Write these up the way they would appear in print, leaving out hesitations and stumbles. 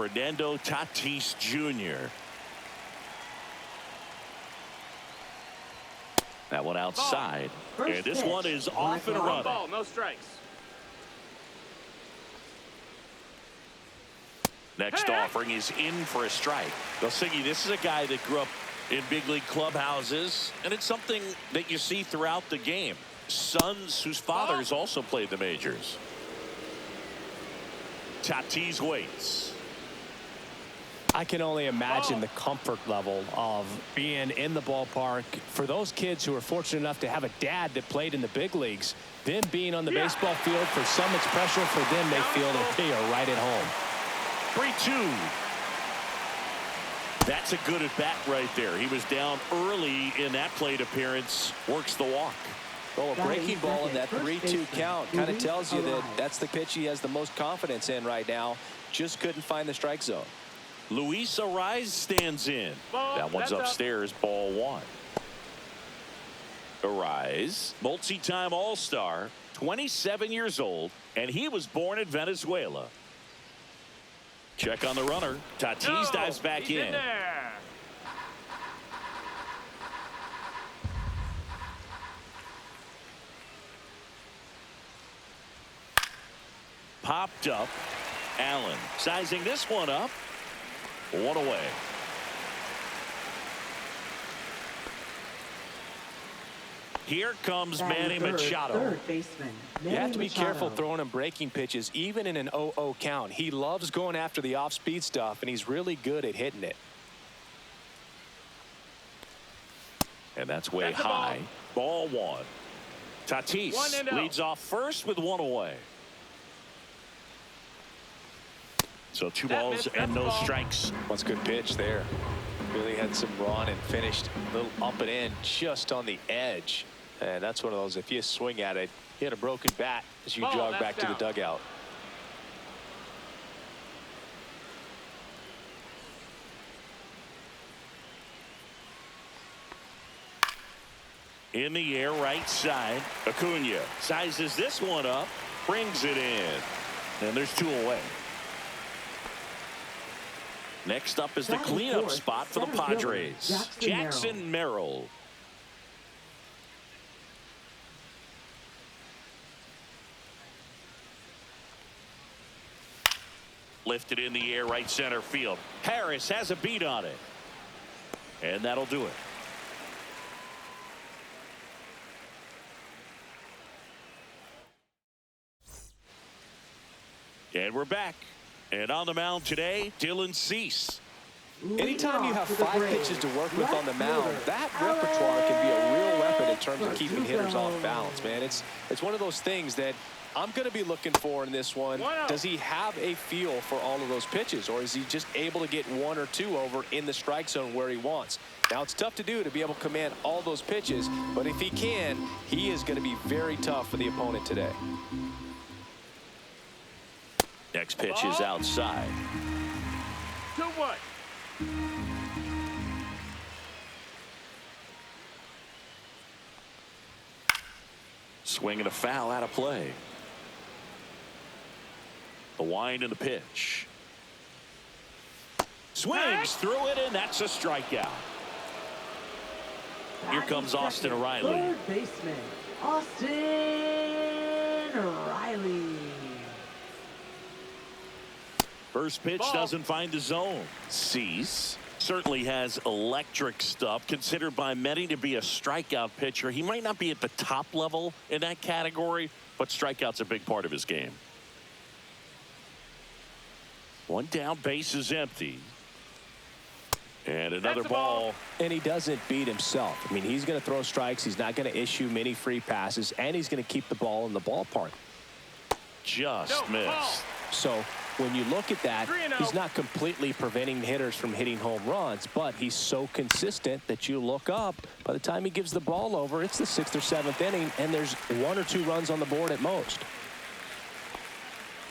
Fernando Tatis Jr. That one outside. And this one is off and running. Ball, no strikes. Next offering is in for a strike. Siggy, this is a guy that grew up in big league clubhouses, and it's something that you see throughout the game. Sons whose fathers also played the majors. Tatis waits. I can only imagine the comfort level of being in the ballpark for those kids who are fortunate enough to have a dad that played in the big leagues. Them being on the baseball field, for some it's pressure. For them, they feel that they are right at home. 3-2. That's a good at bat right there. He was down early in that plate appearance. Works the walk. Well, a breaking ball in that 3-2 count kind of tells you that that's the pitch he has the most confidence in right now. Just couldn't find the strike zone. Luis Arraez stands in. That one's upstairs. Ball one. Arraez, multi-time All-Star, 27 years old, and he was born in Venezuela. Check on the runner. Tatis dives back in. Popped up. Allen sizing this one up. One away. Here comes Manny Machado. You have to be careful throwing him breaking pitches, even in an 0-0 count. He loves going after the off-speed stuff, and he's really good at hitting it. And that's way high. Ball one. Tatis leads off first with one away. So 2 balls and no strikes. That's a good pitch there. Really had some run and finished a little up and in just on the edge. And that's one of those, if you swing at it, you hit a broken bat as you jog back to the dugout. In the air, right side. Acuna sizes this one up, brings it in. And there's 2 away. Next up is the cleanup spot for the Padres. Jackson Merrill. Lifted in the air, right center field. Harris has a beat on it. And that'll do it. And we're back. And on the mound today, Dylan Cease. Anytime you have 5 pitches to work with on the mound, that repertoire can be a real weapon in terms of keeping hitters off balance, man. It's one of those things that I'm going to be looking for in this one. Does he have a feel for all of those pitches, or is he just able to get 1 or 2 over in the strike zone where he wants? Now, it's tough to do to be able to command all those pitches, but if he can, he is going to be very tough for the opponent today. Next pitch is outside. 2-1. Swing and a foul out of play. The wind and the pitch. Swings through it, and that's a strikeout. Here comes Austin Riley. Third baseman, Austin Riley. First pitch doesn't find the zone. Cease certainly has electric stuff, considered by many to be a strikeout pitcher. He might not be at the top level in that category, but strikeout's a big part of his game. One down, base is empty. And another ball. And he doesn't beat himself. I mean, he's going to throw strikes. He's not going to issue many free passes, and he's going to keep the ball in the ballpark. Just missed. So when you look at that, he's not completely preventing hitters from hitting home runs, but he's so consistent that you look up. By the time he gives the ball over, it's the 6th or 7th inning, and there's 1 or 2 runs on the board at most.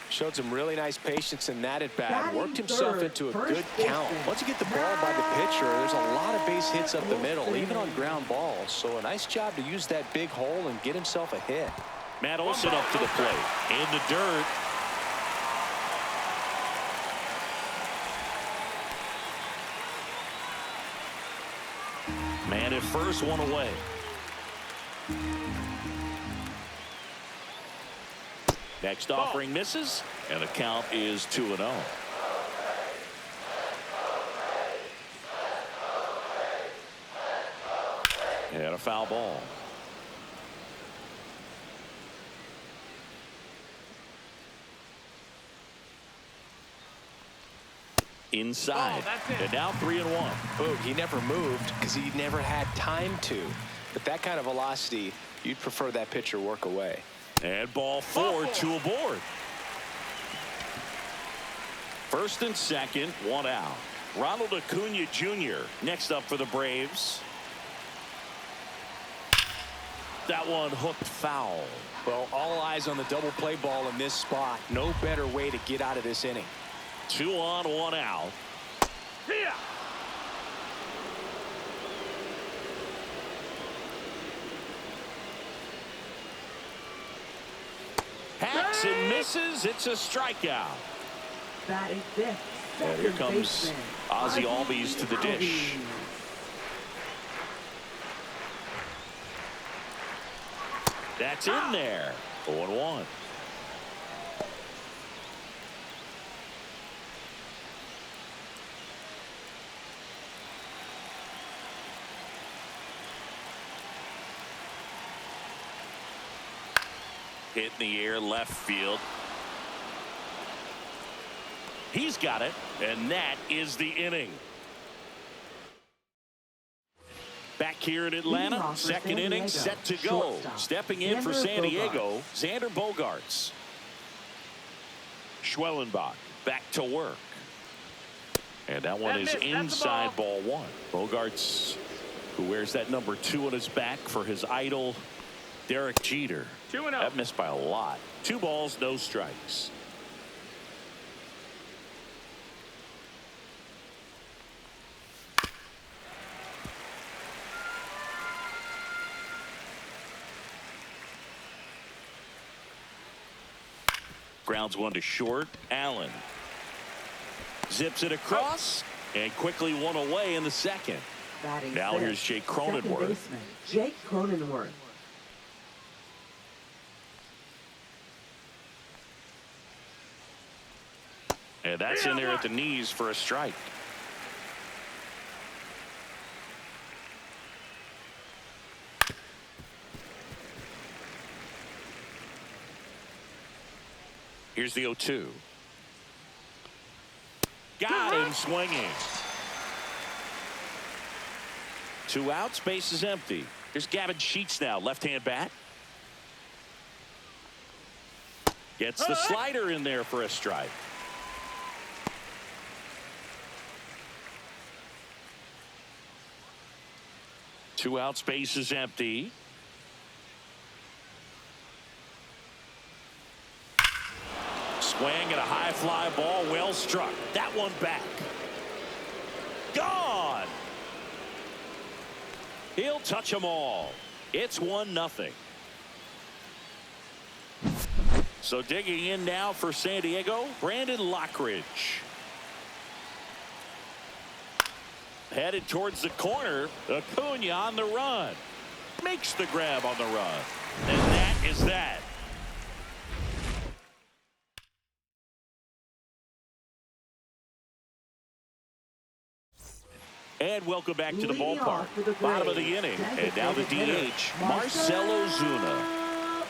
Showed some really nice patience in that at bat. Worked himself into a good count. Once you get the ball by the pitcher, there's a lot of base hits up the middle, even on ground balls. So a nice job to use that big hole and get himself a hit. Matt Olson up to the plate. In the dirt. at first, one away. Next offering misses, and the count is 2-0. And a foul ball. Inside. And now 3-1. Boom, he never moved because he never had time to. But that kind of velocity, you'd prefer that pitcher work away. And ball 4, 2 aboard. First and second, 1 out. Ronald Acuna Jr. next up for the Braves. That one hooked foul. Well, all eyes on the double play ball in this spot. No better way to get out of this inning. 2 on, 1 out. Here. Hacks and misses. It's a strikeout. Batting fifth. And here Second comes baseman, Ozzie Albies to the dish. Albies. That's in there. 0-1. Hit in the air, left field. He's got it, and that is the inning. Back here in Atlanta, second inning set to go. Stepping in for San Diego, Xander Bogaerts. Schwellenbach back to work. And that one is inside ball 1. Bogaerts, who wears that number 2 on his back for his idol, Derek Jeter. 2-0. That missed by a lot. 2 balls, no strikes. Grounds one to short. Allen zips it across and quickly one away in the second. Batting Now fifth, here's Jake second Cronenworth. baseman, Jake Cronenworth. And that's in there at the knees for a strike. Here's the 0-2. Got him swinging. 2 outs, base is empty. Here's Gavin Sheets now, left-hand bat. Gets the slider in there for a strike. Two outs, base is empty. Swing and a high fly ball, well struck. That one back. Gone. He'll touch them all. It's 1-0. So digging in now for San Diego, Brandon Lockridge. Headed towards the corner. Acuna on the run. Makes the grab on the run. And that is that. And welcome back to the ballpark. Bottom of the inning. And now the DH, Marcell Ozuna.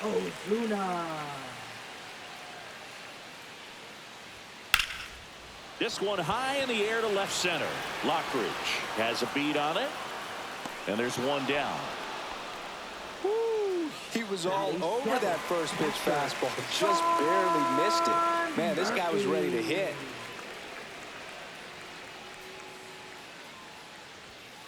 Ozuna. This one high in the air to left center. Lockridge has a beat on it. And there's one down. Woo, he was all over that first pitch fastball. Just barely missed it. Man, this guy was ready to hit.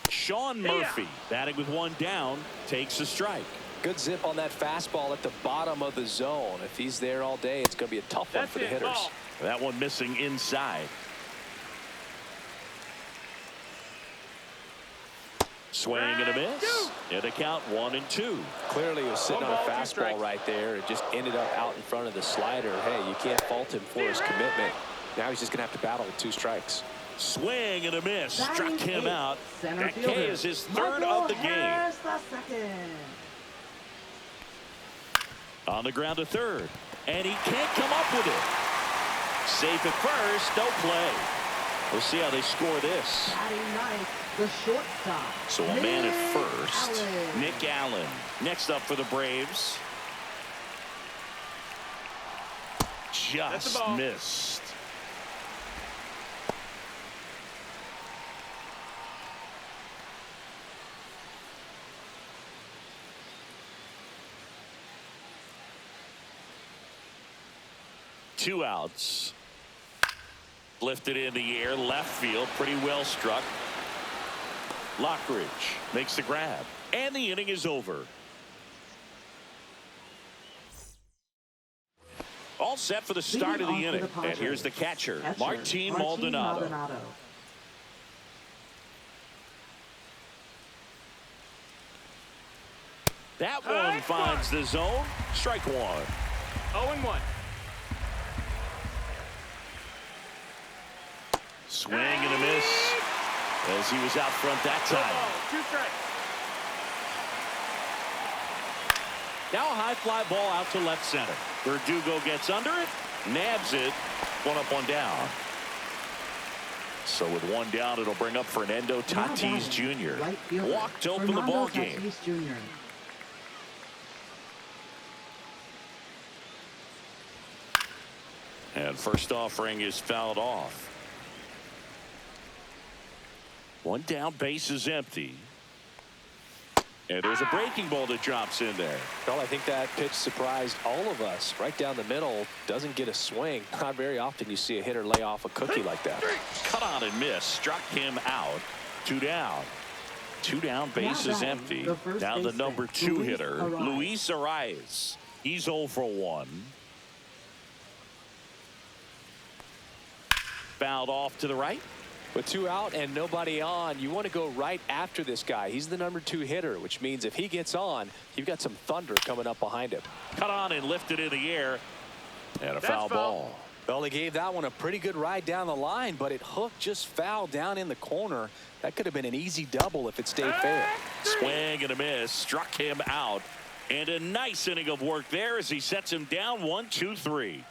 Sean Murphy batting with one down takes a strike. Good zip on that fastball at the bottom of the zone. If he's there all day, it's going to be a tough one for the hitters. That one missing inside. Swing and a miss. And a count 1-2. Clearly, he was sitting on a fastball right there. It just ended up out in front of the slider. Hey, you can't fault him for his commitment. Now he's just going to have to battle with 2 strikes. Swing and a miss. Batting Struck him eighth, out. center That K fielder, is his third Michael of the game. Harris the second. On the ground to third. And he can't come up with it. Safe at first. No play. We'll see how they score this. Batting ninth, the shortstop. So a man at Nick first. Allen. Nick Allen. Next up for the Braves. That's the Just ball. missed. Two outs. Lifted in the air, left field, pretty well struck. Lockridge makes the grab, and the inning is over. All set for the start of the inning. And here's the catcher, Martin Maldonado. That one finds the zone. Strike one. 0-1. Swing and a miss as he was out front that time. 2 strikes. Now a high fly ball out to left center. Verdugo gets under it, nabs it, one up, one down. So with one down, it'll bring up Fernando Tatis Jr. Walked to open the ball game. Tatis Jr. And first offering is fouled off. One down, base is empty. And there's a breaking ball that drops in there. Well, I think that pitch surprised all of us. Right down the middle, doesn't get a swing. Not very often you see a hitter lay off a cookie like that. Cut on and miss. Struck him out. Two down. Two down, base is empty. Now the number 2 hitter, Luis Arias. He's 0 for 1. Fouled off to the right. With 2 out and nobody on, you want to go right after this guy. He's the number 2 hitter, which means if he gets on, you've got some thunder coming up behind him. Cut on and lifted in the air. And a foul ball. Well, they gave that one a pretty good ride down the line, but it hooked just foul down in the corner. That could have been an easy double if it stayed fair. Swing and a miss. Struck him out. And a nice inning of work there as he sets him down 1, 2, 3.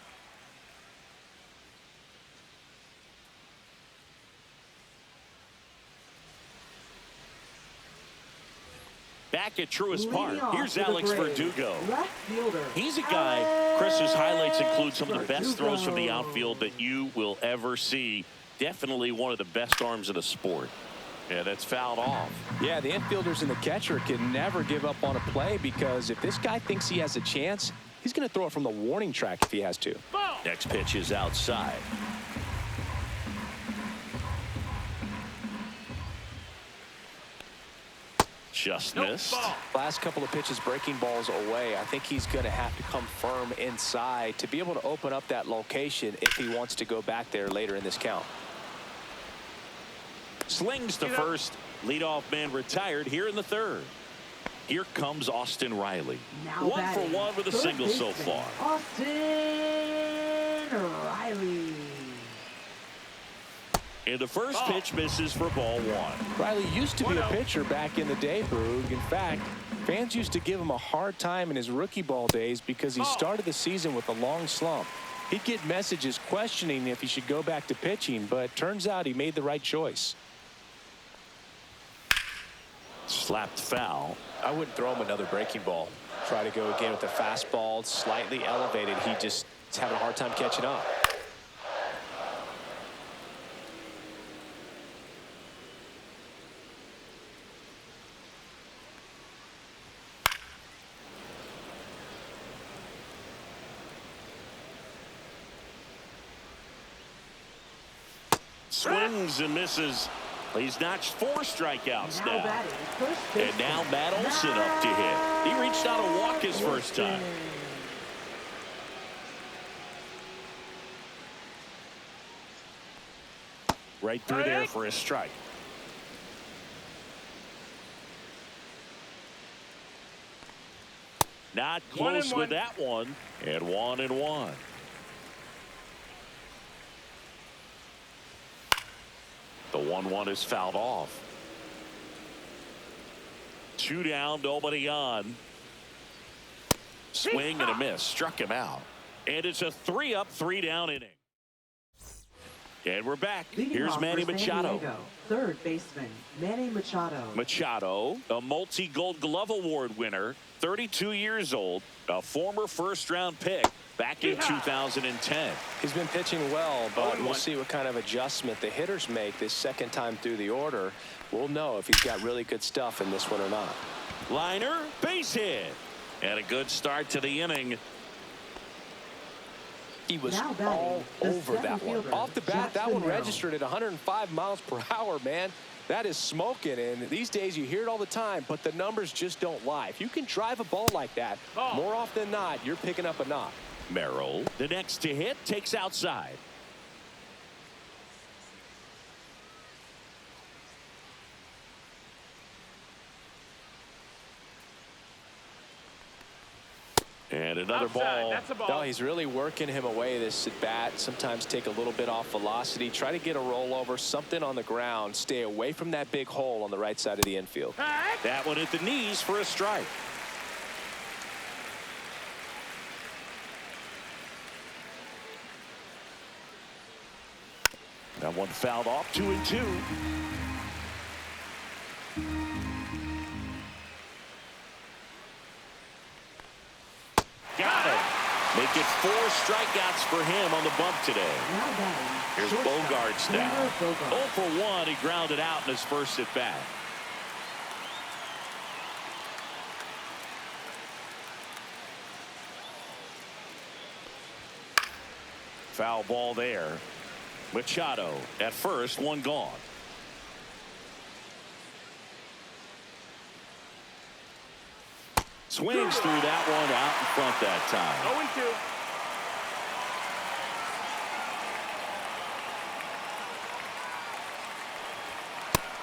Back at Truist Park, here's Alex Verdugo. He's a guy, Chris, whose highlights include some of the best throws from the outfield that you will ever see. Definitely one of the best arms in the sport. Yeah, that's fouled off. Yeah, the infielders and the catcher can never give up on a play because if this guy thinks he has a chance, he's going to throw it from the warning track if he has to. Next pitch is outside. Just missed. Last couple of pitches breaking balls away. I think he's going to have to come firm inside to be able to open up that location if he wants to go back there later in this count. Slings to first. Leadoff man retired here in the third. Here comes Austin Riley. 1 for 1 with a single so far. Austin Riley. And the first pitch misses for ball 1. Riley used to be a pitcher back in the day, Boog. In fact, fans used to give him a hard time in his rookie ball days because he started the season with a long slump. He'd get messages questioning if he should go back to pitching, but turns out he made the right choice. Slapped foul. I wouldn't throw him another breaking ball. Try to go again with the fastball, slightly elevated. He just is having a hard time catching up. Swings and misses. He's notched 4 strikeouts now. And now Matt Olson up to hit. He reached out to walk his first time. Right through there for a strike. Not close with that one. And 1-1. The 1-1 is fouled off. 2 down, nobody on. Swing and a miss. Struck him out. And it's a 3-up, 3-down inning. And we're back. Leading Here's off Manny for San Machado. Diego, third baseman, Manny Machado. Machado, a multi-Gold Glove Award winner, 32 years old, a former first-round pick back in 2010. He's been pitching well, but we'll see what kind of adjustment the hitters make this second time through the order. We'll know if he's got really good stuff in this one or not. Liner, base hit. And a good start to the inning. He was Now batting, all the over that center one. fielder, Off the bat, that Jackson one Merrill. registered at 105 miles per hour, man. That is smoking, and these days you hear it all the time, but the numbers just don't lie. If you can drive a ball like that, more often than not, you're picking up a knock. Merrill, the next to hit, takes outside. And another Outside, ball. that's a ball. No, he's really working him away this at bat. Sometimes take a little bit off velocity. Try to get a rollover, something on the ground. Stay away from that big hole on the right side of the infield. That one at the knees for a strike. That one fouled off, 2-2. Got it. Make it 4 strikeouts for him on the bump today. Now batting, Here's shortstop, Bogarts now. Tanner Bogart. 0 for 1. He grounded out in his first at bat. Foul ball there. Machado at first, one gone. Swings through that one out in front that time.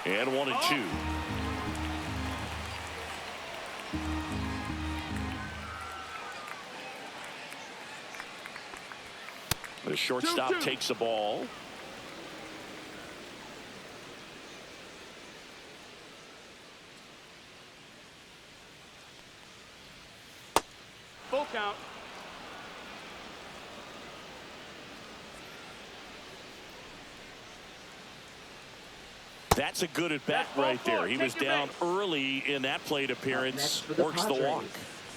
0-2. And 1-2. The shortstop 2-2. takes the ball. Full count. That's a good at bat That's ball right there. 4. He Take was your down base. early in that plate Up appearance. next for the Works the Padres, walk.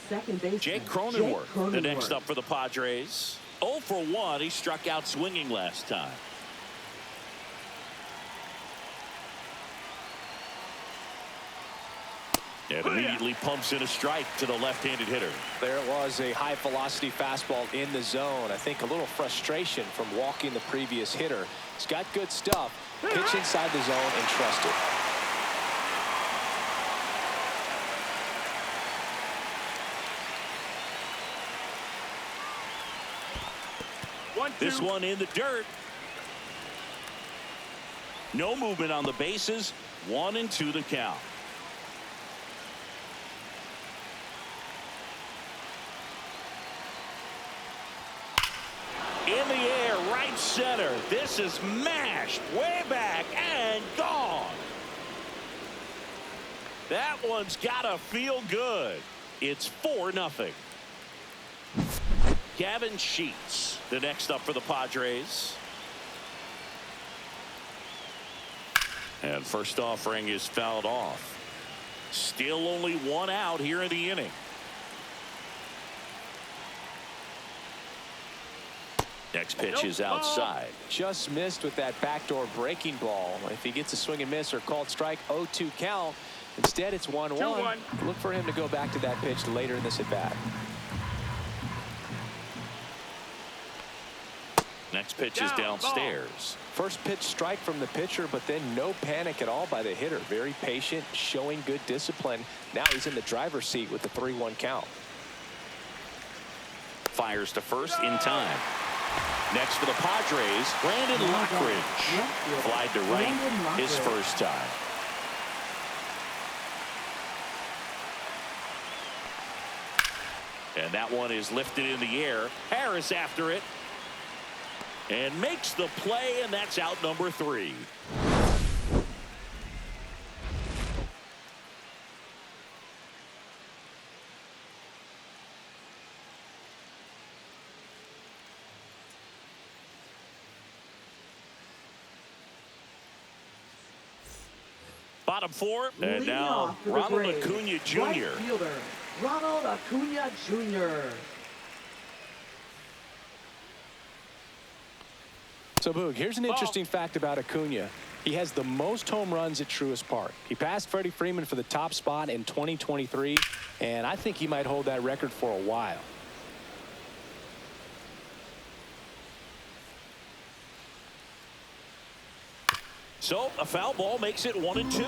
second baseman, Jake Cronenworth, the Cronenworth. next up for the Padres. 0 for 1. He struck out swinging last time. And immediately pumps in a strike to the left-handed hitter. There it was, a high velocity fastball in the zone. I think a little frustration from walking the previous hitter. He's got good stuff. Pitch inside the zone and trust it. This one in the dirt. No movement on the bases. 1-2 the count. In the air, right center. This is mashed way back and gone. That one's gotta feel good. It's 4-0. Gavin Sheets, the next up for the Padres. And first offering is fouled off. Still only 1 out here in the inning. Next pitch is outside. Just missed with that backdoor breaking ball. If he gets a swing and miss or called strike, 0-2 count. Instead, it's 1-1. 2-1. Look for him to go back to that pitch later in this at bat. Next pitch is downstairs. First pitch strike from the pitcher, but then no panic at all by the hitter. Very patient, showing good discipline. Now he's in the driver's seat with the 3-1 count. Fires to first in time. Next for the Padres, Brandon Lockridge. Flied to right his first time. And that one is lifted in the air. Harris after it. And makes the play, and that's out number 3. Bottom four, and Leading now off for the Ronald Braves, Acuna Jr. right fielder, Ronald Acuna Jr. So, Boog, here's an interesting fact about Acuna. He has the most home runs at Truist Park. He passed Freddie Freeman for the top spot in 2023, and I think he might hold that record for a while. So a foul ball makes it 1-2.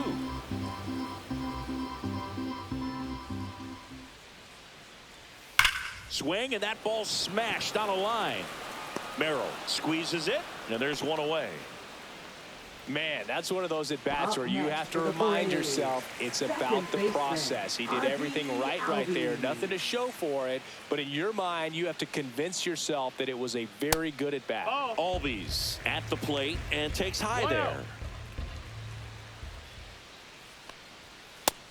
Swing, and that ball smashed on a line. Merrill squeezes it, and there's one away. Man, that's one of those at-bats where you have to remind yourself it's about the process. He did everything right there. Nothing to show for it. But in your mind, you have to convince yourself that it was a very good at-bat. Albies at the plate and takes high there.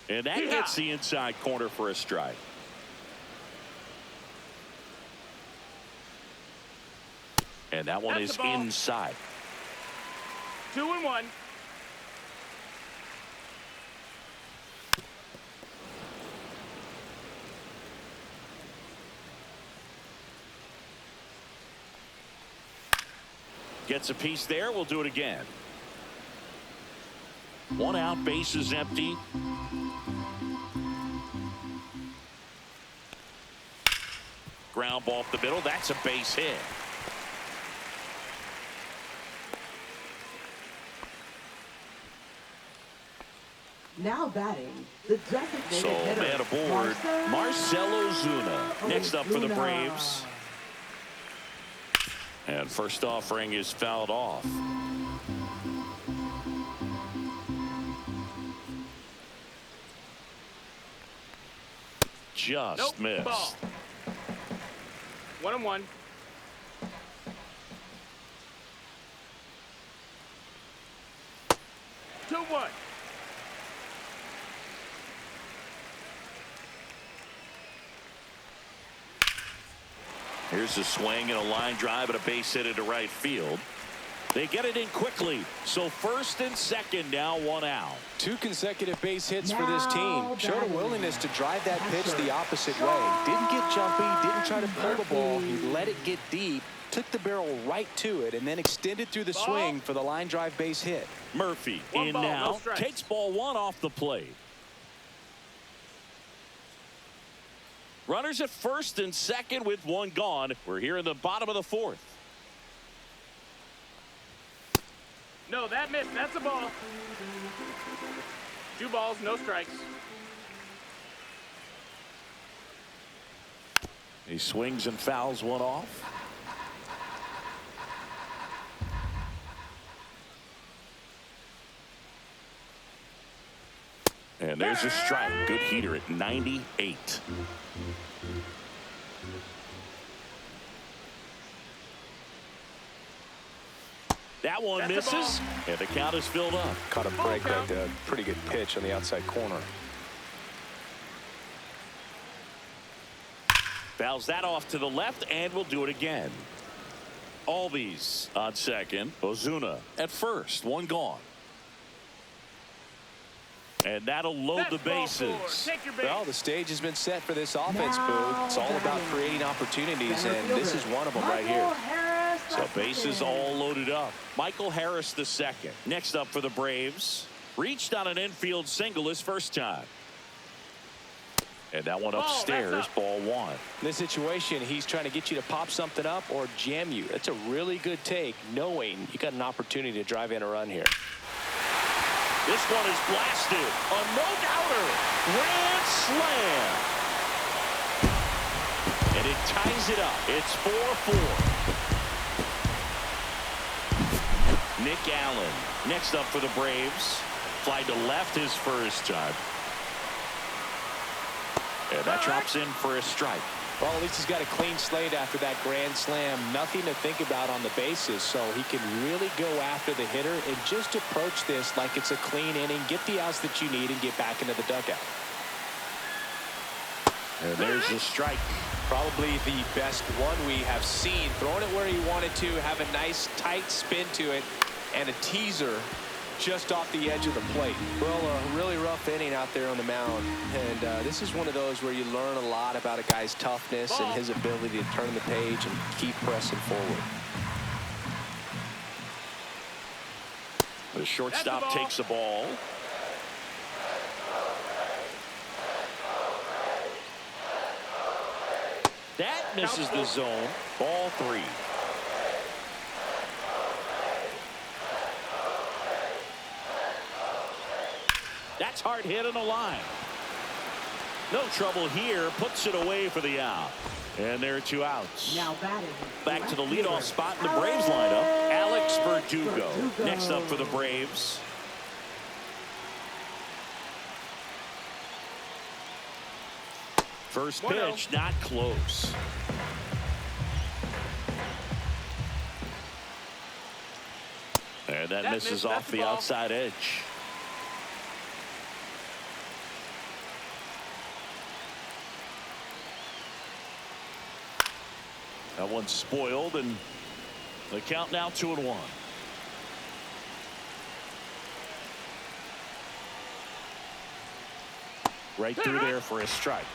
And that gets the inside corner for a strike. And that one is inside. 2-1. Gets a piece there. We'll do it again. One out, bases empty. Ground ball up the middle. That's a base hit. Now batting, the designated So hitter, man aboard, Marcell Ozuna. Next up for the Braves. And first offering is fouled off. Just missed. Ball. 1-1. Two one. Here's a swing and a line drive and a base hit into right field. They get it in quickly. So first and second, now one out. 2 consecutive base hits for this team. Showed a willingness to drive that pitch the opposite way. Didn't get jumpy, didn't try to pull the ball. He let it get deep, took the barrel right to it, and then extended through the swing for the line drive base hit. Murphy One in ball, now. no strikes. Takes ball one off the plate. Runners at first and second with one gone. We're here in the bottom of the fourth. No, that missed. That's a ball. 2 balls, no strikes. He swings and fouls one off. And there's a strike. Good heater at 98. That one misses, and the count is filled up. Caught a break right there. Pretty good pitch on the outside corner. Fouls that off to the left, and we'll do it again. Albies on second. Ozuna at first. One gone. And that'll load the bases. Take your base. Well, the stage has been set for this offense, Boog. It's all about creating opportunities, and this is one of them right here. So bases all loaded up. Michael Harris the second. Next up for the Braves. Reached on an infield single his first time. And that one upstairs, ball one. In this situation, he's trying to get you to pop something up or jam you. That's a really good take, knowing you got an opportunity to drive in a run here. This one is blasted. A no-doubter. Grand slam. And it ties it up. It's 4-4. Nick Allen next up for the Braves. Fly to left his first time. And that drops in for a strike. Well, at least he's got a clean slate after that grand slam. Nothing to think about on the bases, so he can really go after the hitter and just approach this like it's a clean inning, get the outs that you need, and get back into the dugout. And there's the strike. Probably the best one we have seen. Throwing it where he wanted to, have a nice tight spin to it, and a teaser just off the edge of the plate. Well, a really rough inning out there on the mound. And this is one of those where you learn a lot about a guy's toughness and his ability to turn the page and keep pressing forward. The shortstop takes the ball. That misses the zone. Ball 3. That's hard hit on the line. No trouble here. Puts it away for the out. And there are 2 outs. Now batting. Back to the leadoff spot in the Braves lineup. Alex Verdugo. Next up for the Braves. First pitch, not close. And that misses off the outside edge. That one's spoiled, and the count now 2-1. Right through there for a strike.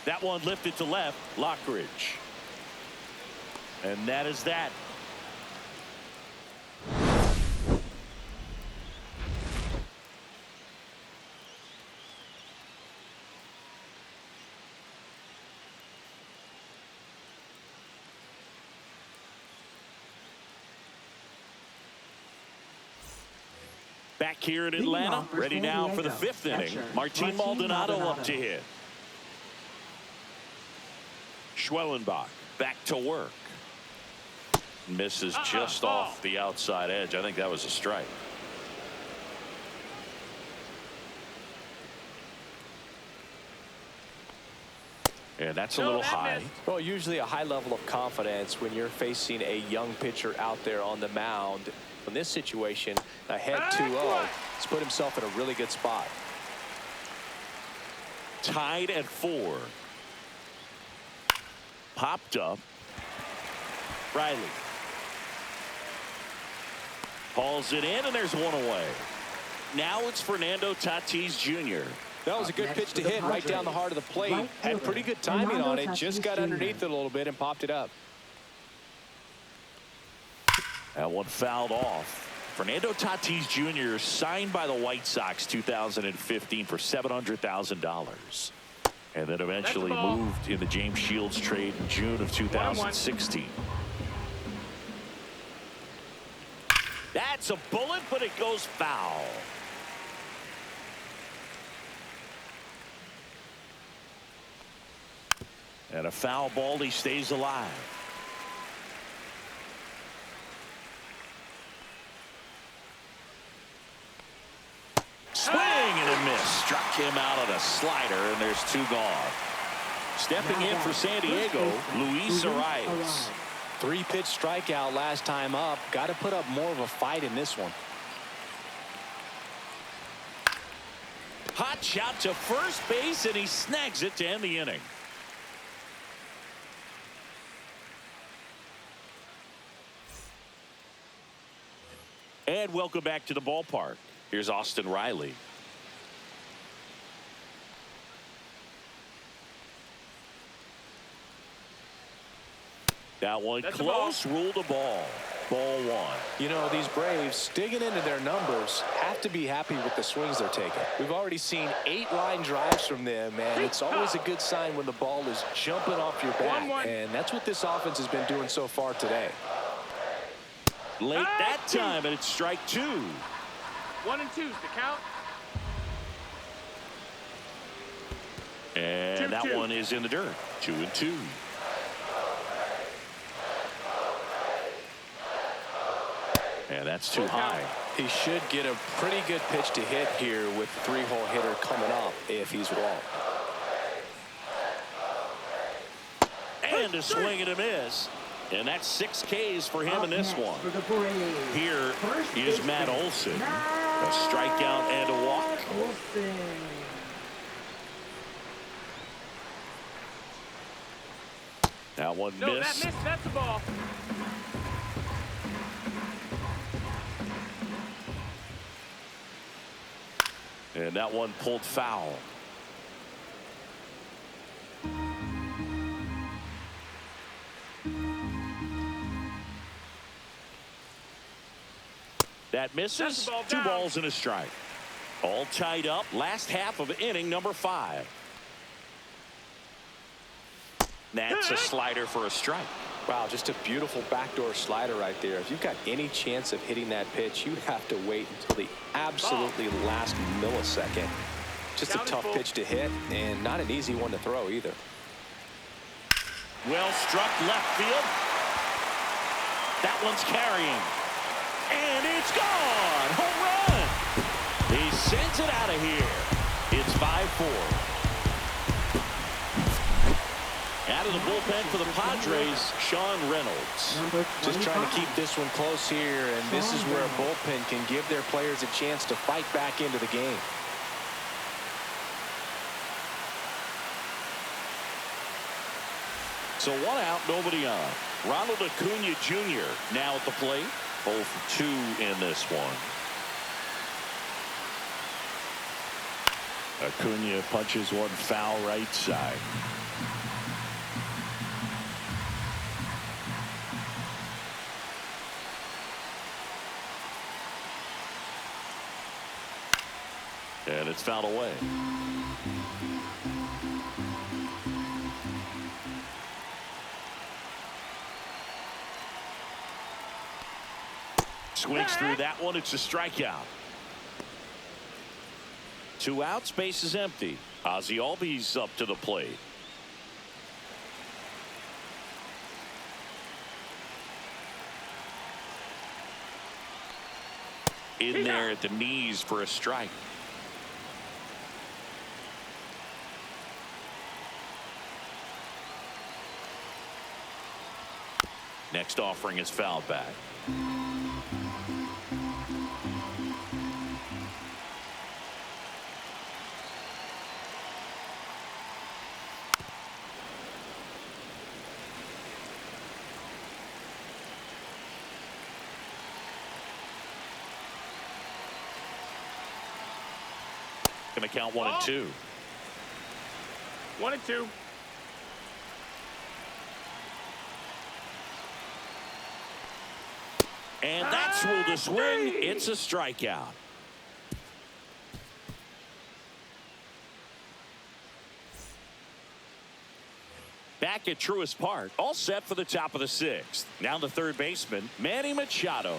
That one lifted to left. Lockridge. And that is that. Back here in Atlanta, ready now for the 5th inning. Martin Maldonado up to hit. Schwellenbach back to work. Misses just off the outside edge. I think that was a strike. And that's a little high. Well, usually a high level of confidence when you're facing a young pitcher out there on the mound. In this situation, ahead 2-0, he's put himself in a really good spot. Tied at 4. Popped up. Riley hauls it in, and there's one away. Now it's Fernando Tatis Jr. That was a good pitch to hit right down the heart of the plate. Had pretty good timing on it. Just got underneath it a little bit and popped it up. That one fouled off. Fernando Tatis Jr. signed by the White Sox 2015 for $700,000. And then eventually moved in the James Shields trade in June of 2016. That's a bullet, but it goes foul. And a foul ball, he stays alive. Swing and a miss. Struck him out on a slider, and there's 2 gone. Stepping in for San Diego, Luis Arias. 3-pitch strikeout last time up. Got to put up more of a fight in this one. Hot shot to first base, and he snags it to end the inning. And welcome back to the ballpark. Here's Austin Riley. That one close, ruled a ball. Ball 1. You know, these Braves, digging into their numbers, have to be happy with the swings they're taking. We've already seen 8 line drives from them, and it's always a good sign when the ball is jumping off your bat. And that's what this offense has been doing so far today. Late that time, and it's strike 2. 1 and 2's the count. And that one is in the dirt. 2-2. And that's too high. He should get a pretty good pitch to hit here with 3-hole hitter coming up if he's walked. And a swing and a miss. And that's 6 Ks for him in this one. Here is Matt Olson. A strikeout and a walk. That one No, missed. that missed. That's the ball. And that one pulled foul. That misses. Ball Two down. balls and a strike. All tied up. Last half of inning number 5. That's a slider for a strike. Wow, just a beautiful backdoor slider right there. If you've got any chance of hitting that pitch, you have to wait until the absolutely last millisecond. Just a tough pitch to hit, and not an easy one to throw either. Well struck left field. That one's carrying. And it's gone. Home run. He sends it out of here. It's 5-4. Out of the bullpen for the Padres, Sean Reynolds. Just trying to keep this one close here, and this is where a bullpen can give their players a chance to fight back into the game. So 1 out, nobody on. Ronald Acuna Jr. now at the plate. 0 for 2 in this one. Acuna punches one foul right side. And it's fouled away. Swings through that one. It's a strikeout. 2 outs. Base is empty. Ozzie Albies up to the plate. In there at the knees for a strike. Next offering is fouled back. Going to count 1 and 2. 1 and 2. And that's ruled a swing. It's a strikeout. Back at Truist Park, all set for the top of the 6th. Now the third baseman, Manny Machado.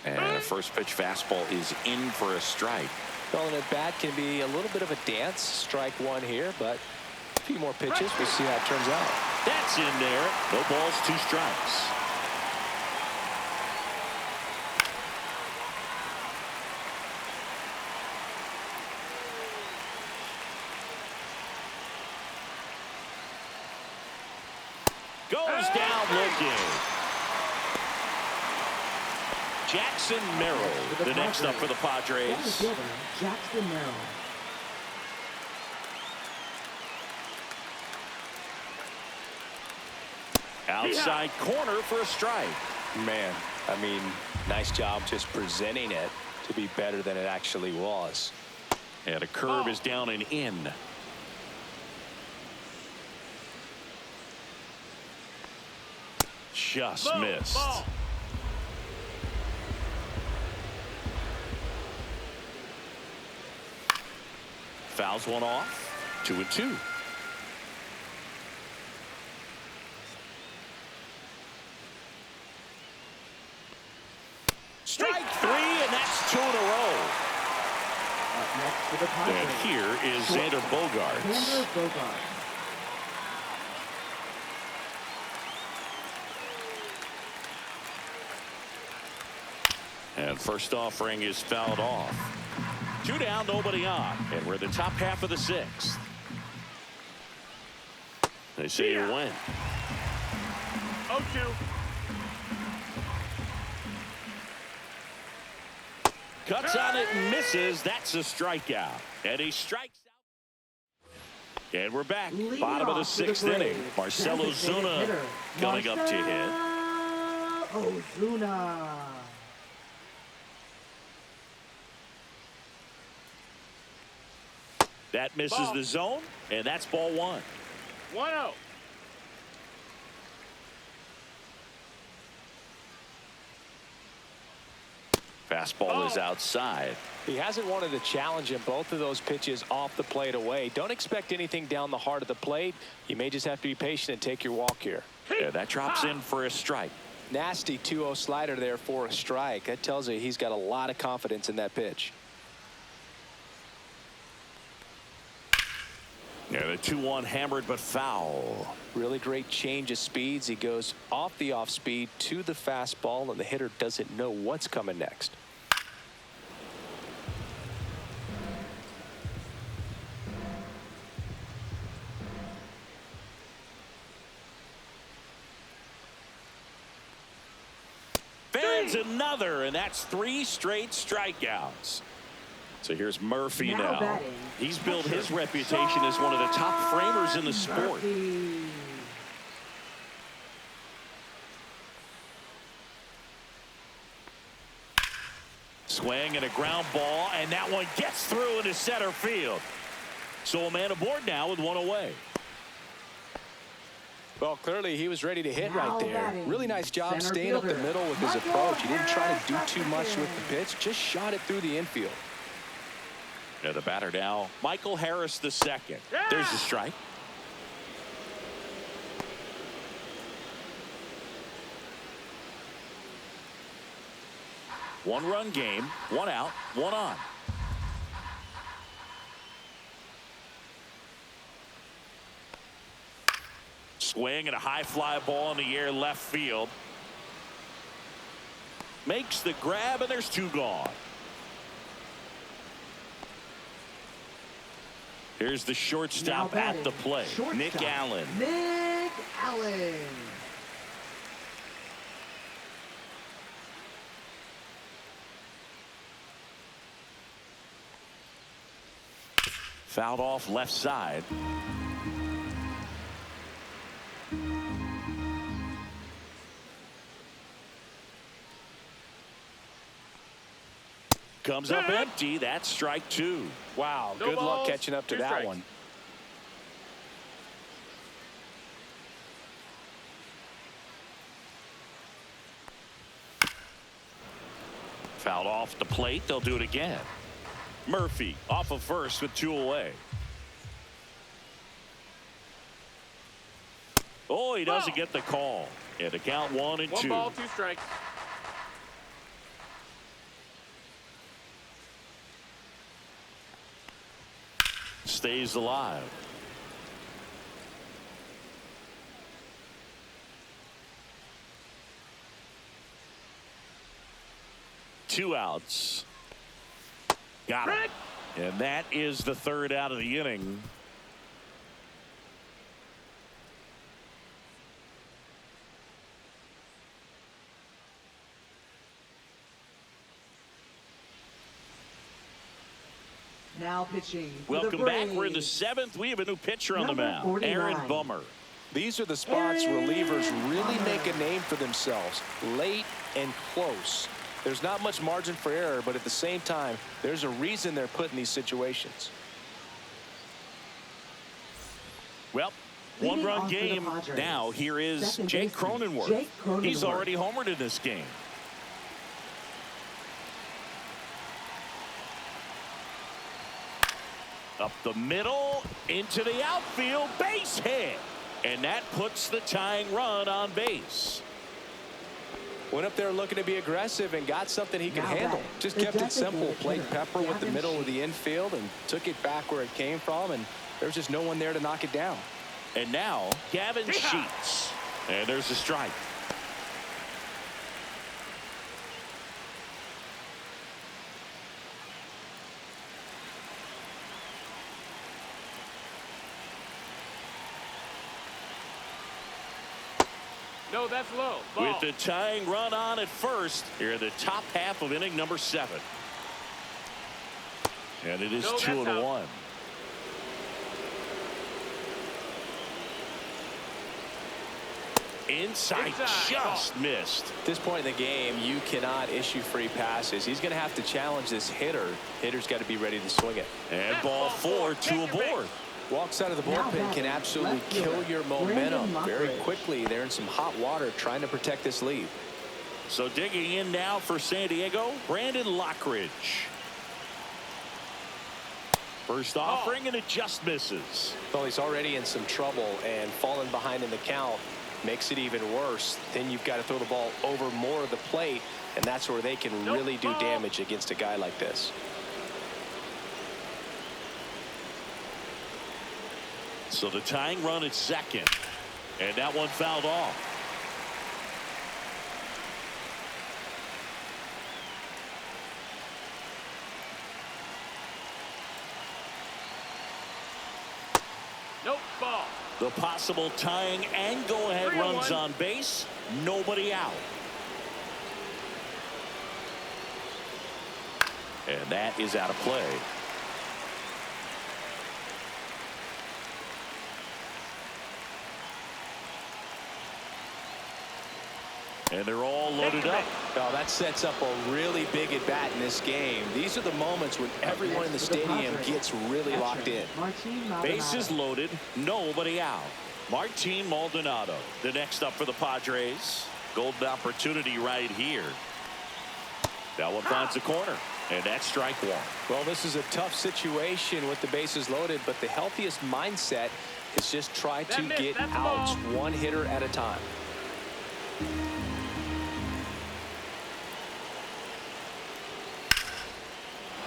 And a first pitch fastball is in for a strike. Calling it bat can be a little bit of a dance. Strike 1 here, but a few more pitches. We'll see how it turns out. That's in there. No balls, 2 strikes. Goes down looking. Jackson Merrill, the next up for the Padres. Jackson Merrill. Outside corner for a strike. Man, I mean, nice job just presenting it to be better than it actually was. And a curve is down and in. Just missed. Fouls one off. 2 and 2. Strike 3, and that's 2 in a row. Up next for the Padres. And here is Xander Bogaerts. Xander Bogaerts. And first offering is fouled off. 2 down, nobody on. And we're in the top half of the 6th. They say you win. 0-2. Cuts on it and misses. That's a strikeout. And he strikes. And we're back. Leading Bottom of the off for the 6th inning. Braves, Marcell designated Ozuna hitter, coming up to hit. Marcell Ozuna. That misses Ball. the zone, and that's ball 1. 1-0. Fastball is outside. He hasn't wanted to challenge him. Both of those pitches off the plate away. Don't expect anything down the heart of the plate. You may just have to be patient and take your walk here. Yeah, that drops in for a strike. Nasty 2-0 slider there for a strike. That tells you he's got a lot of confidence in that pitch. Yeah, the 2-1 hammered but foul. Really great change of speeds. He goes off the off speed to the fastball, and the hitter doesn't know what's coming next. There's another, and that's 3 straight strikeouts. So here's Murphy now. Batting, He's built his reputation as one of the top framers in the sport. Murphy. Swing and a ground ball, and that one gets through into center field. So a man aboard now with 1 away. Well, clearly he was ready to hit Now right there. batting, Really nice job center staying up the fielder, middle with his Michael approach. He didn't try to do Harris too much with the second. pitch. Just shot it through the infield. Yeah, the batter now, Michael Harris the second. There's the strike. One-run game, 1 out, 1 on. Swing and a high fly ball in the air left field. Makes the grab, and there's 2 gone. Here's the shortstop Now at the batting, plate. shortstop, Nick Allen. Nick Allen. Fouled off left side. Comes up empty. That's strike 2. Wow, No good luck balls, catching up to 2 that strikes. one. Fouled off the plate. They'll do it again. Murphy off of first with 2 away. Oh, he doesn't get the call. And the count 1 and 1 2. ball, 2 strikes. Stays alive. Two outs. Got it. And that is the 3rd out of the inning. Now pitching for the Welcome back. We're in the Braves. 7th. We have a new pitcher on the Number mound. 49. Aaron Bummer. These are the spots relievers really make a name for themselves. Late and close. There's not much margin for error, but at the same time, there's a reason they're put in these situations. Well, Leading 1-run off for the game. Padres, Now here is second Jake baseman, Cronenworth. Jake He's Cronenworth. already homered in this game. Up the middle, into the outfield, base hit. And that puts the tying run on base. Went up there looking to be aggressive and got something he could Now handle. batting, Just the kept it simple. designated Played hitter, pepper with the Gavin middle of the Sheets. infield and took it back where it came from, and there's just no one there to knock it down. And now, Gavin Sheets. And there's a strike. No, that's low. Ball. With the tying run on at first, here in the top half of inning number 7. And it is No, 2 that's and out. 1. Inside, just missed. At this point in the game, you cannot issue free passes. He's going to have to challenge this hitter. Hitter's got to be ready to swing it. And ball 4, 2 aboard. Walks out of the bullpen can absolutely kill your momentum very quickly. They're in some hot water trying to protect this lead. So digging in now for San Diego, Brandon Lockridge. First offering, and it just misses. Well, he's already in some trouble, and falling behind in the count makes it even worse. Then you've got to throw the ball over more of the plate, and that's where they can really do damage against a guy like this. So the tying run at second, and that one fouled off. Nope, ball. The possible tying and go-ahead runs on base. Nobody out. And that is out of play. And they're all loaded up. Well, that sets up a really big at bat in this game. These are the moments when everyone in the stadium gets really locked in. Bases loaded, nobody out. Martin Maldonado, the next up for the Padres. Golden opportunity right here. That one finds the corner, and that's strike 1. Well, this is a tough situation with the bases loaded, but the healthiest mindset is just try to get outs one hitter at a time.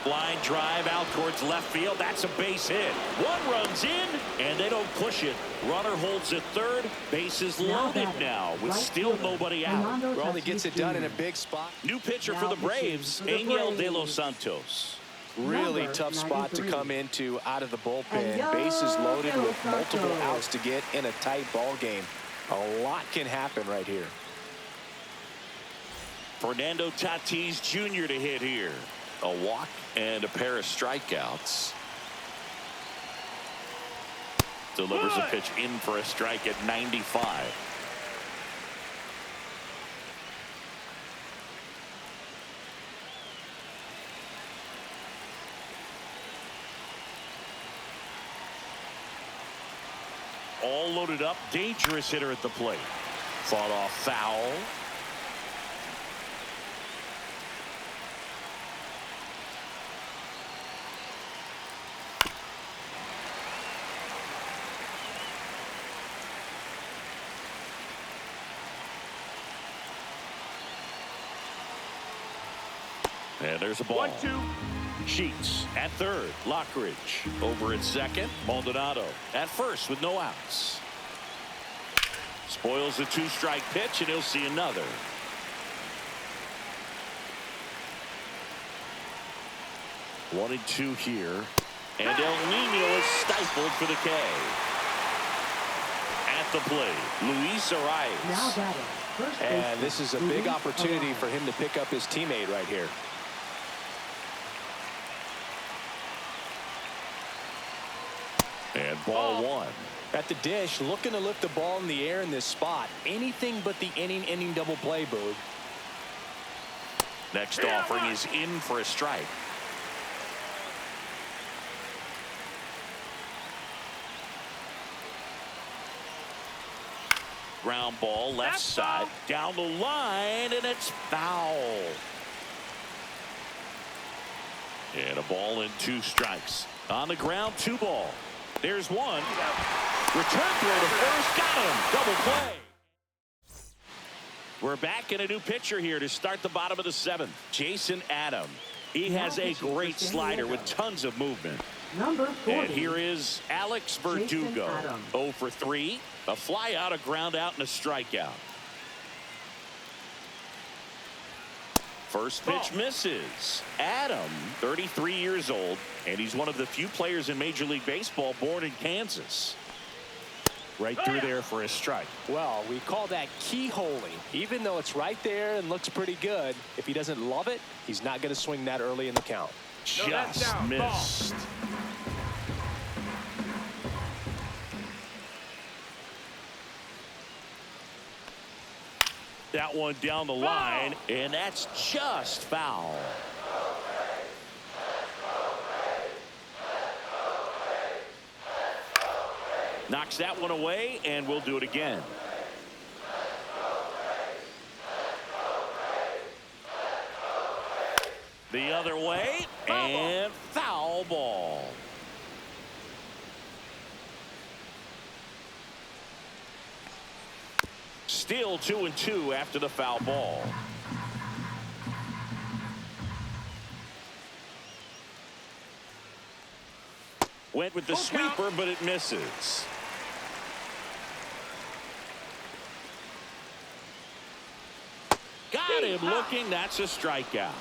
Line drive out towards left field. That's a base hit. One runs in, and they don't push it. Runner holds at third. Bases loaded now with still nobody out. Well, he gets it done in a big spot. New pitcher for the Braves, Angel De Los Santos. Really tough spot to come into out of the bullpen. Bases loaded with multiple outs to get in a tight ball game. A lot can happen right here. Fernando Tatis Jr. to hit here. A walk and a pair of strikeouts. Delivers a pitch in for a strike at 95. All loaded up. Dangerous hitter at the plate. Fought off foul. And there's a ball. 1-2. Sheets at third. Lockridge over at second. Maldonado at first with no outs. Spoils the 2-strike pitch, and he'll see another. One and 2 here. And El Nino is stifled for the K. At the plate, Luis Arias. And this is a big opportunity for him to pick up his teammate right here. And ball 1. At the dish, looking to lift the ball in the air in this spot. Anything but the inning double play, Boog. Next offering is in for a strike. Ground ball left side down the line, and it's foul. And a ball and 2 strikes. On the ground, 2 ball. There's one. Return throw to first. Got him. Double play. We're back in a new pitcher here to start the bottom of the 7th. Jason Adam. He has a great slider with tons of movement. Number 40. And here is Alex Verdugo. 0 for 3. A fly out, a ground out, and a strikeout. First pitch misses. Adam, 33 years old, and he's one of the few players in Major League Baseball born in Kansas. Right through there for a strike. Well, we call that keyholing. Even though it's right there and looks pretty good, if he doesn't love it, he's not going to swing that early in the count. Just missed. That one down the line, and that's just foul. Knocks that one away, and we'll do it again. The other way, and foul ball. Still 2-2 after the foul ball. Went with the sweeper, but it misses. Got him looking. That's a strikeout.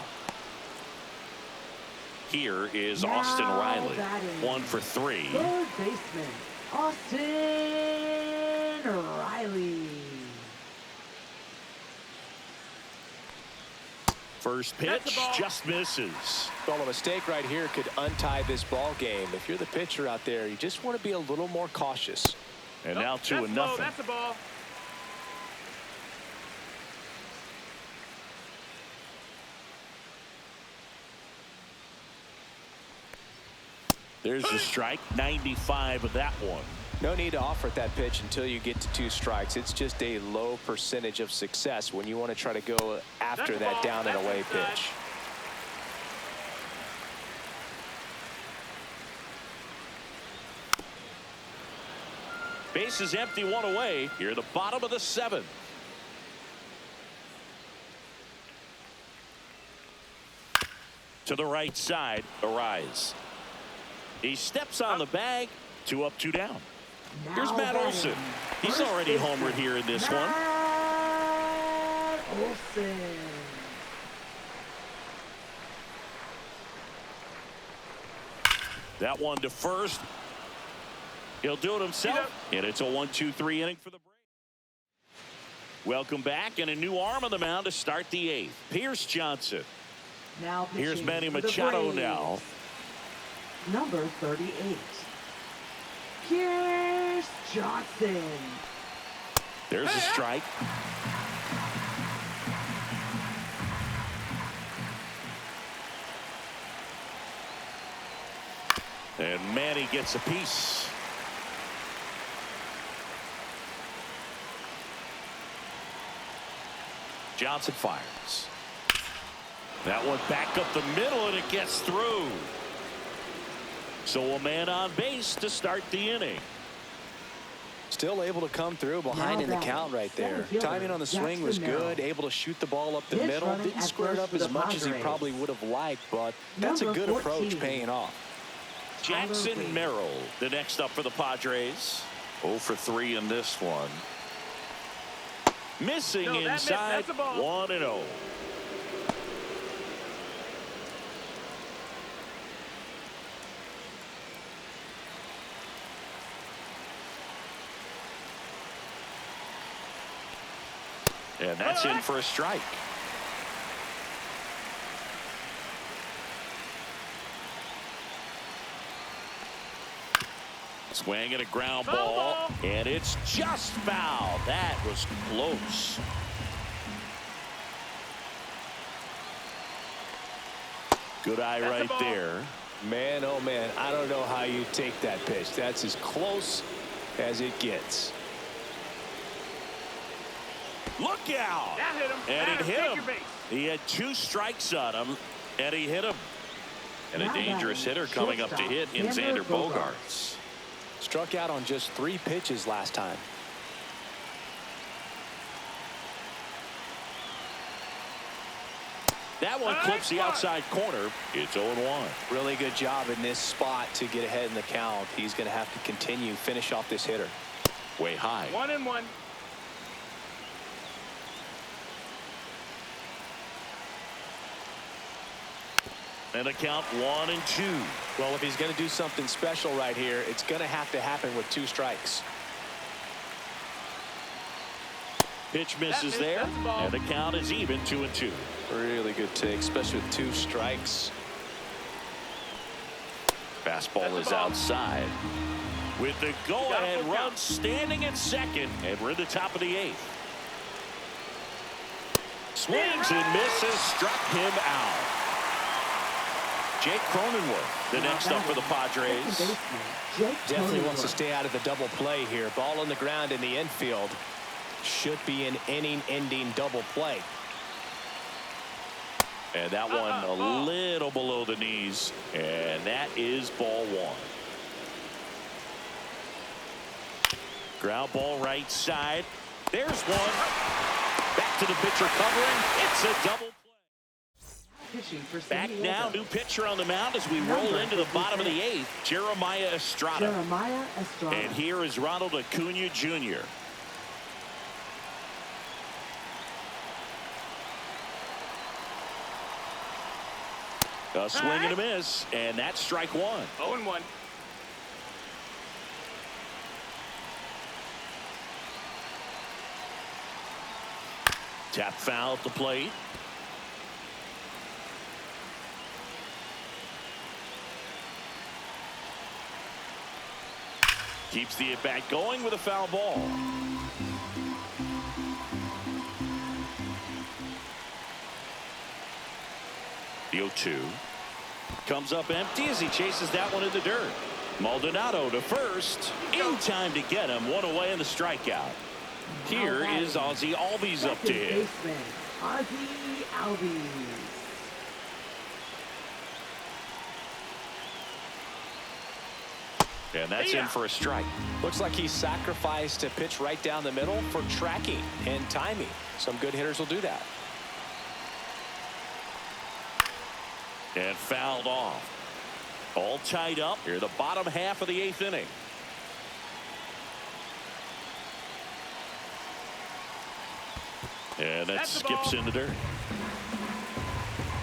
Here is Austin Riley. 1 for 3. Third baseman, Austin Riley. First pitch just misses. Well, a mistake right here could untie this ball game. If you're the pitcher out there, you just want to be a little more cautious. And now 2-0. That's the ball. There's the strike. 95 of that one. No need to offer that pitch until you get to 2 strikes. It's just a low percentage of success when you want to try to go after that down and away pitch. Base is empty, 1 away. Here at the bottom of the 7th. To the right side, Arise. He steps on the bag. 2 up, 2 down. Here's Matt Olson. He's already homered here in this one. Matt Olson. That one to first. He'll do it himself. And it's a 1-2-3 inning for the break. Welcome back, and a new arm on the mound to start the 8th. Pierce Johnson. Now Here's Manny pitching for the Machado Braves. now. Number 38. Pierce Johnson. There's a strike. And Manny gets a piece. Johnson fires. That one back up the middle, and it gets through. So a man on base to start the inning. Still able to come through behind in the count right there. Timing on the swing was good. Able to shoot the ball up the middle. Didn't square it up as much as he probably would have liked, but that's a good approach paying off. Jackson Merrill, the next up for the Padres. 0 for 3 in this one. Missing inside. 1-0. And that's in for a strike. Swing and a ground ball, and it's just foul. That was close. Good eye right there. Man, oh man, I don't know how you take that pitch. That's as close as it gets. Look out! That hit him. And it hit Take him. your base. He had 2 strikes on him, and he hit him. And a dangerous hitter coming up to hit in Xander Bogaerts. Struck out on just 3 pitches last time. That one clips the outside corner. It's 0-1. Really good job in this spot to get ahead in the count. He's going to have to continue, finish off this hitter. Way high. 1-1. And a count 1-2. Well, if he's going to do something special right here, it's going to have to happen with 2 strikes. Pitch misses there, and the count is even 2-2. Really good take, especially with 2 strikes. Fastball is outside. With the go-ahead run standing at second, and we're at the top of the 8th. Swings and misses, struck him out. Jake Cronenworth, the next up for the Padres. Definitely wants to stay out of the double play here. Ball on the ground in the infield. Should be an inning-ending double play. And that one a little below the knees. And that is ball one. Ground ball right side. There's one. Back to the pitcher covering. It's a double play. Back now, new pitcher on the mound as we roll into the bottom of the eighth. Jeremiah Estrada. And here is Ronald Acuna Jr. A swing and a miss, and that's strike one. 0-1. Tap foul at the plate. Keeps the at-bat going with a foul ball. The 0-2 comes up empty as he chases that one in the dirt. Maldonado to first. In time to get him. One away in the strikeout. Here is Ozzie Albies up to hit. Ozzie Albies. And that's in for a strike. Looks like he sacrificed a pitch right down the middle for tracking and timing. Some good hitters will do that. And fouled off. All tied up here, the bottom half of the eighth inning. And that skips in the dirt.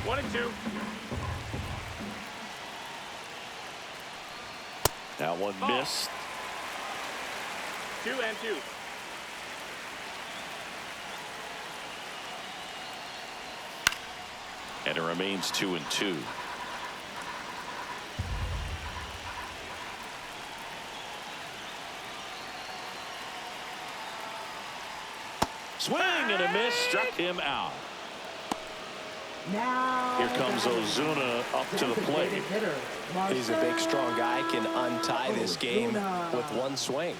1-2. That one missed. 2-2. And it remains 2-2. Swing and a miss, struck him out. Now here comes Ozuna up to the plate. He's a big, strong guy. Can untie this game with one swing.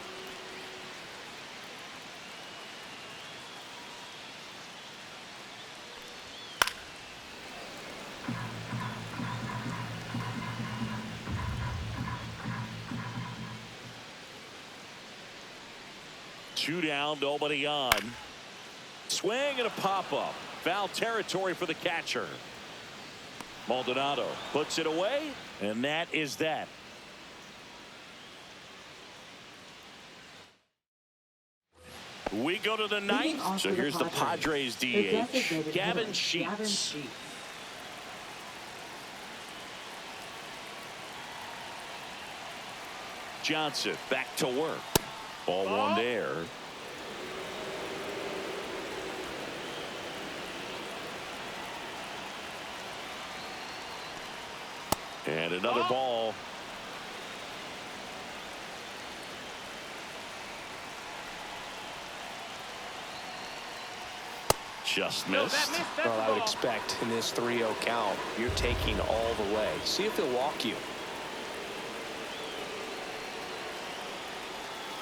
Two down, nobody on. Swing and a pop-up. Foul territory for the catcher. Maldonado puts it away, and that is that. We go to the ninth. So here's the Padres DH, Gavin Sheets. Johnson back to work. Ball one there. And another ball. Just missed. Well, I would expect in this 3-0 count, you're taking all the way. See if he'll walk you.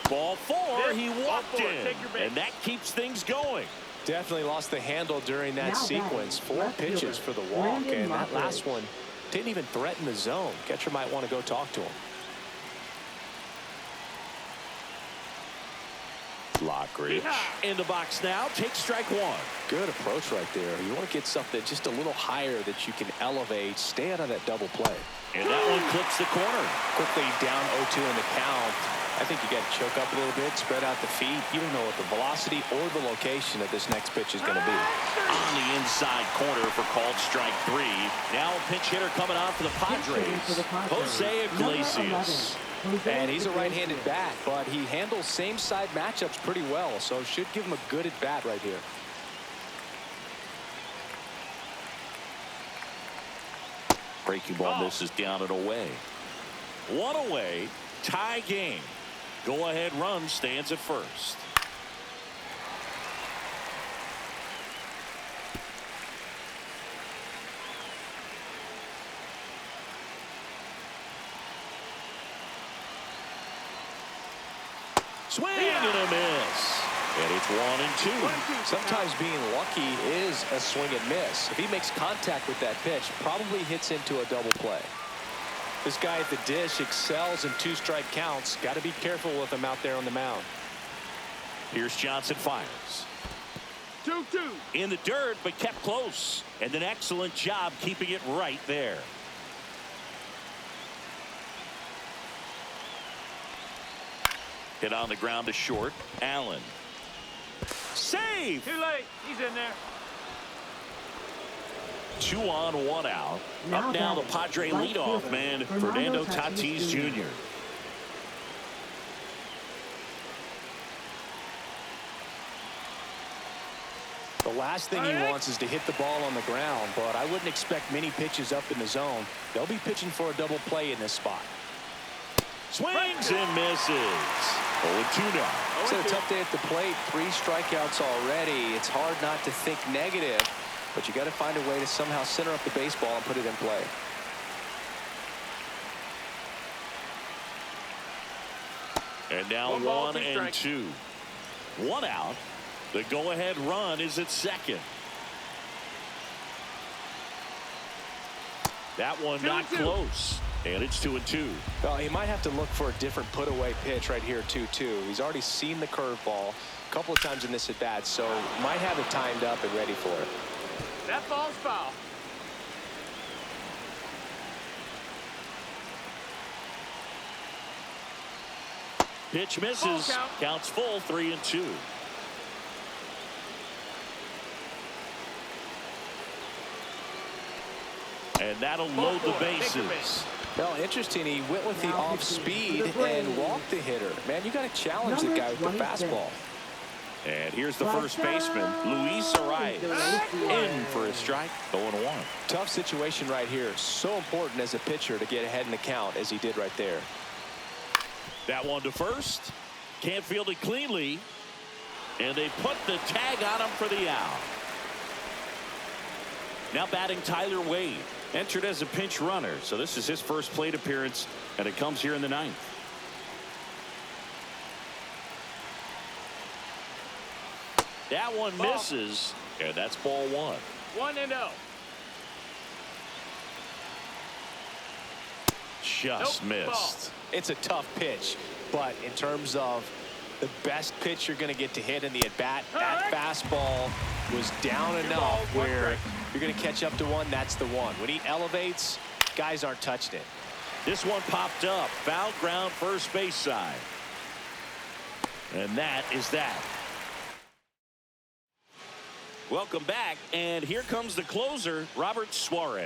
Ball four, he walked in, and that keeps things going. Definitely lost the handle during that sequence. 4 pitches for the walk, and that last one didn't even threaten the zone. Catcher might want to go talk to him. Lockridge in the box now. Take strike one. Good approach right there. You want to get something just a little higher that you can elevate. Stay out of that double play. And that one clips the corner. Quickly down 0-2 in the count. I think you got to choke up a little bit, spread out the feet. You don't know what the velocity or the location of this next pitch is going to be. On the inside corner for called strike 3. Now a pinch hitter coming on for the Padres. Jose Iglesias. And he's a right-handed bat, but he handles same-side matchups pretty well, so should give him a good at-bat right here. Breaking ball misses down and away. One away. Tie game. Go-ahead run stands at first. Swing and a miss. And it's 1-2. Sometimes being lucky is a swing and miss. If he makes contact with that pitch, probably hits into a double play. This guy at the dish excels in 2-strike counts. Got to be careful with him out there on the mound. Here's Johnson fires. 2-2. In the dirt, but kept close. And an excellent job keeping it right there. Hit on the ground to short. Allen. Save! Too late. He's in there. 2 on, 1 out. Up now the Padre leadoff man, Fernando Tatis Jr. The last thing he wants is to hit the ball on the ground, but I wouldn't expect many pitches up in the zone. They'll be pitching for a double play in this spot. Swings and misses. 0-2 now. It's a tough day at the plate. 3 strikeouts already. It's hard not to think negative, but you got to find a way to somehow center up the baseball and put it in play. And now 1-2. 1 out. The go-ahead run is at second. That one not close. And it's 2-2. Well, he might have to look for a different put-away pitch right here, 2-2. He's already seen the curveball a couple of times in this at-bat, so might have it timed up and ready for it. That ball's foul. Pitch misses. Count. Counts full, 3-2. And that'll load the bases. Well, interesting. He went with the off-speed and walked the hitter. Man, you got to challenge the guy with the fastball. And here's the first baseman, Luis Arias, in for a strike, 0-1. Tough situation right here. So important as a pitcher to get ahead in the count as he did right there. That one to first. Can't field it cleanly. And they put the tag on him for the out. Now batting Tyler Wade. Entered as a pinch runner. So this is his first plate appearance. And it comes here in the 9th. That one misses. And that's ball 1. 1-0. Just missed. It's a tough pitch, but in terms of the best pitch you're going to get to hit in the at-bat, that fastball was down enough where you're going to catch up to one. That's the one. When he elevates, guys aren't touching it. This one popped up. Foul ground, first base side. And that is that. Welcome back, and here comes the closer, Robert Suarez.